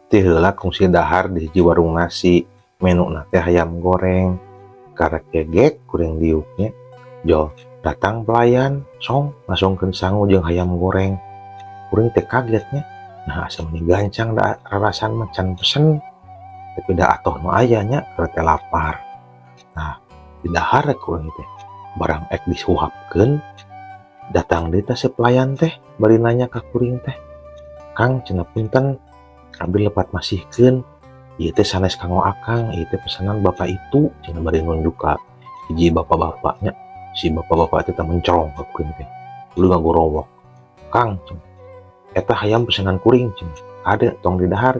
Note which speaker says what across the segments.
Speaker 1: Ti heula kungsi dahar di hiji warung nasi, menu teh ayam goreng. Karek gegek kuring diuknya, jo datang pelayan, song ngasongkeun sangu jeung ayam goreng. Kuring teh kagetnya, nah asa meuni gancang da rarasan mah can pesen, tapi da atoh nu aya nya keur teh lapar. Nah, di dahar rek kuring teh, barang ek disuapkeun, datang deui teh si pelayan teh bari nanya ka kuring teh, "Kang, cenah punten, abdi lepat masihkeun. Ieu teh sanes kanggo akang, ieu teh pesanan bapak itu," cenah bari nunjuk ka hiji bapak-bapaknya. Si bapak-bapak itu teh mencolong ka kuring teh. Kudu ngagorowok. "Kang, cenah, eta hayam pesanan kuring, cenah. Ade tong di dahar."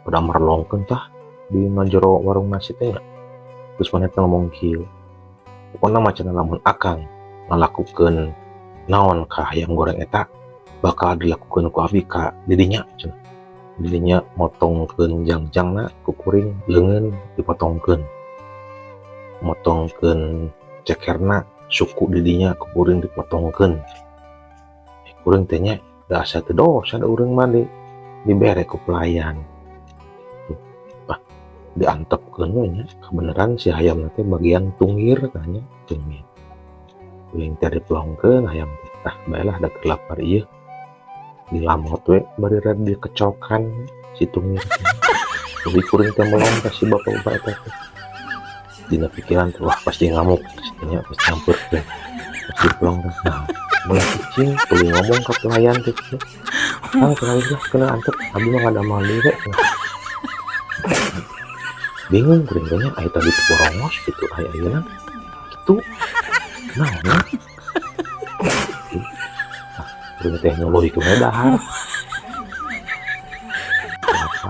Speaker 1: Udah merlongkeun tah di jero warung nasi teh. Terus maneh teh ngomong kieu, "Pokona mah cenah lamun akang ngalakukeun naon ka hayam goreng eta, bakal dilakukeun ku abdi ka didinya," cenah. Didinya motongkeun jangjangna ku kuring leungeun dipotongkeun. Motongkeun cekerna suku didinya ku kuring dipotongkeun. Kuring teh nya da asa teu dosa da urang mah dibere ku pelayan. Tuh, diantepkeun we nya, kebeneran si hayam teh bagian tunggir katanya, tunggir. Kuring teh dipelongkeun hayam teh. Baelah da keur lapar ieu. Dilamot we bari rada dikecokan si tunggir teh. Jadi kuring teh melong ka si bapak-bapak eta teh. Dina pikiran teh wah pasti ngamuk, nya pasti nyampurkeun. Pasti pelong teh. Nah, mulai kucing kuring ngomong ka pelayan teh, "Kang, cenah geus kena antep, abdi mah ngadamel deui we." Bingung kuring teh nya, aya tadi teu borongos kitu, aya ayeuna kitu. Naon ya? Kuring teh nyuluhikeun we dahar. Apa?